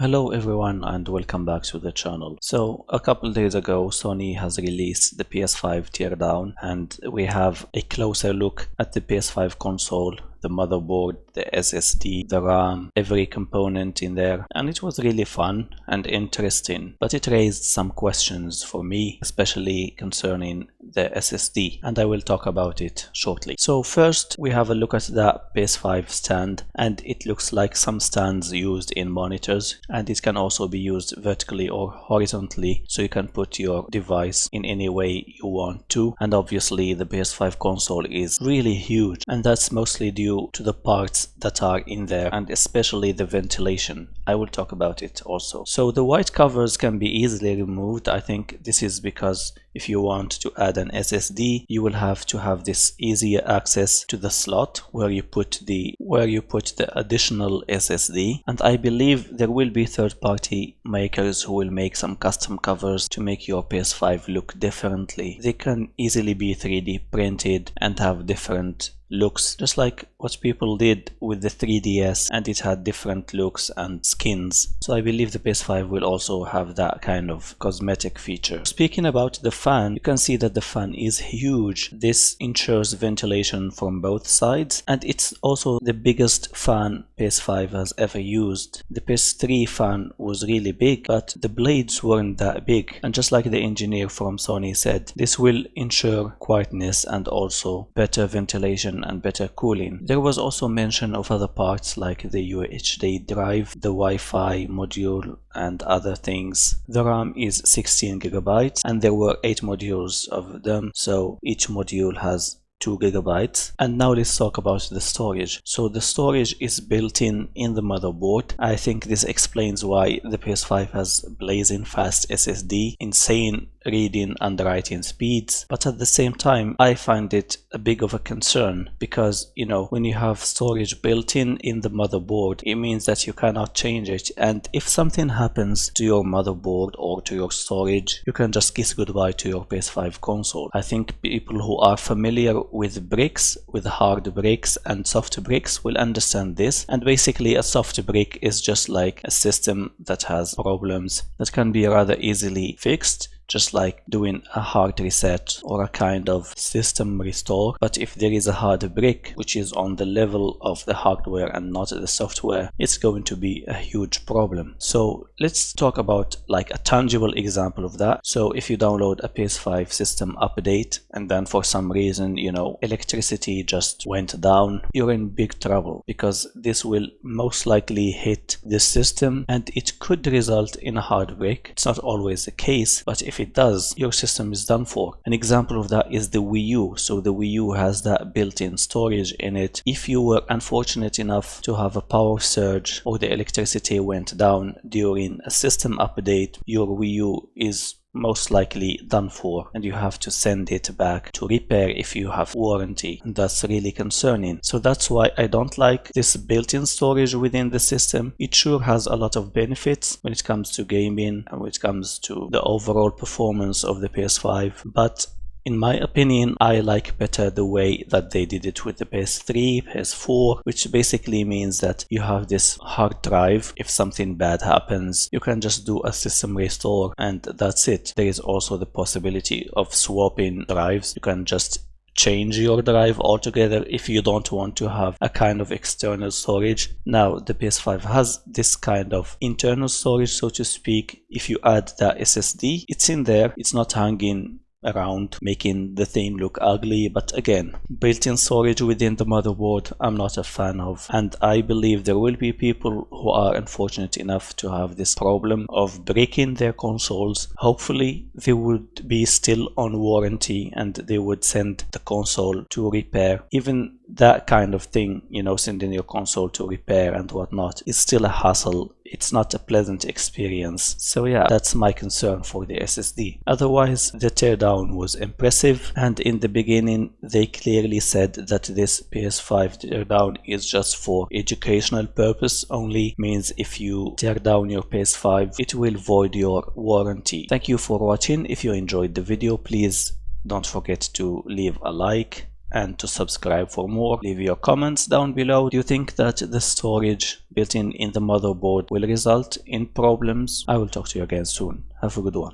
Hello everyone and welcome back to the channel. So a couple days ago Sony has released the PS5 Teardown and we have a closer look at the PS5 console, the motherboard, the SSD, the RAM, every component in there, and it was really fun and interesting, but it raised some questions for me, especially concerning the SSD, and I will talk about it shortly. So first we have a look at the PS5 stand, and it looks like some stands used in monitors, and it can also be used vertically or horizontally, so you can put your device in any way you want to. And obviously the PS5 console is really huge, and that's mostly due to the parts that are in there, and especially the ventilation. I will talk about it also. So the white covers can be easily removed. I think this is because if you want to add an SSD, you will have to have this easier access to the slot where you put the additional SSD. And I believe there will be third-party makers who will make some custom covers to make your PS5 look differently. They can easily be 3D printed and have different looks, just like what people did with the 3DS, and it had different looks and skins. So I believe the PS5 will also have that kind of cosmetic feature. Speaking about the fan, you can see that the fan is huge. This ensures ventilation from both sides, and it's also the biggest fan PS5 has ever used. The PS3 fan was really big, but the blades weren't that big, and just like the engineer from Sony said, this will ensure quietness and also better ventilation and better cooling. There was also mention of other parts like the UHD drive, the Wi-Fi module, and other things. The RAM is 16 gigabytes, and there were 8 modules of them, so each module has 2 gigabytes. And now let's talk about the storage. So the storage is built in the motherboard. I think this explains why the PS5 has blazing fast SSD, insane reading and writing speeds, but at the same time I find it a big of a concern because, you know, when you have storage built in the motherboard, it means that you cannot change it, and if something happens to your motherboard or to your storage, you can just kiss goodbye to your PS5 console. I think people who are familiar with bricks, with hard bricks and soft bricks, will understand this. And basically a soft brick is just like a system that has problems that can be rather easily fixed, just like doing a hard reset or a kind of system restore. But if there is a hard brick which is on the level of the hardware and not the software, it's going to be a huge problem. So let's talk about like a tangible example of that. So if you download a PS5 system update and then for some reason, you know, electricity just went down, you're in big trouble, because this will most likely hit the system and it could result in a hard brick. It's not always the case, but if it does, your system is done for. An example of that is the Wii U. So the Wii U has that built-in storage in it. If you were unfortunate enough to have a power surge or the electricity went down during a system update, your Wii U is most likely done for, and you have to send it back to repair if you have warranty, and that's really concerning. So that's why I don't like this built-in storage within the system. It sure has a lot of benefits when it comes to gaming and when it comes to the overall performance of the PS5, but in my opinion, I like better the way that they did it with the PS3, PS4, which basically means that you have this hard drive. If something bad happens, you can just do a system restore and that's it. There is also the possibility of swapping drives. You can just change your drive altogether if you don't want to have a kind of external storage. Now the PS5 has this kind of internal storage, so to speak. If you add the SSD, it's in there, it's not hanging around making the thing look ugly. But again, built-in storage within the motherboard I'm not a fan of, and I believe there will be people who are unfortunate enough to have this problem of breaking their consoles. Hopefully they would be still on warranty and they would send the console to repair. Even that kind of thing, you know, sending your console to repair and whatnot, is still a hassle. It's not a pleasant experience. So yeah, that's my concern for the SSD. Otherwise, the teardown was impressive, and in the beginning they clearly said that this PS5 teardown is just for educational purpose only, means if you tear down your PS5 it will void your warranty. Thank you for watching. If you enjoyed the video, please don't forget to leave a like and to subscribe for more. Leave your comments down below. Do you think that the storage built in the motherboard will result in problems. I will talk to you again soon. Have a good one.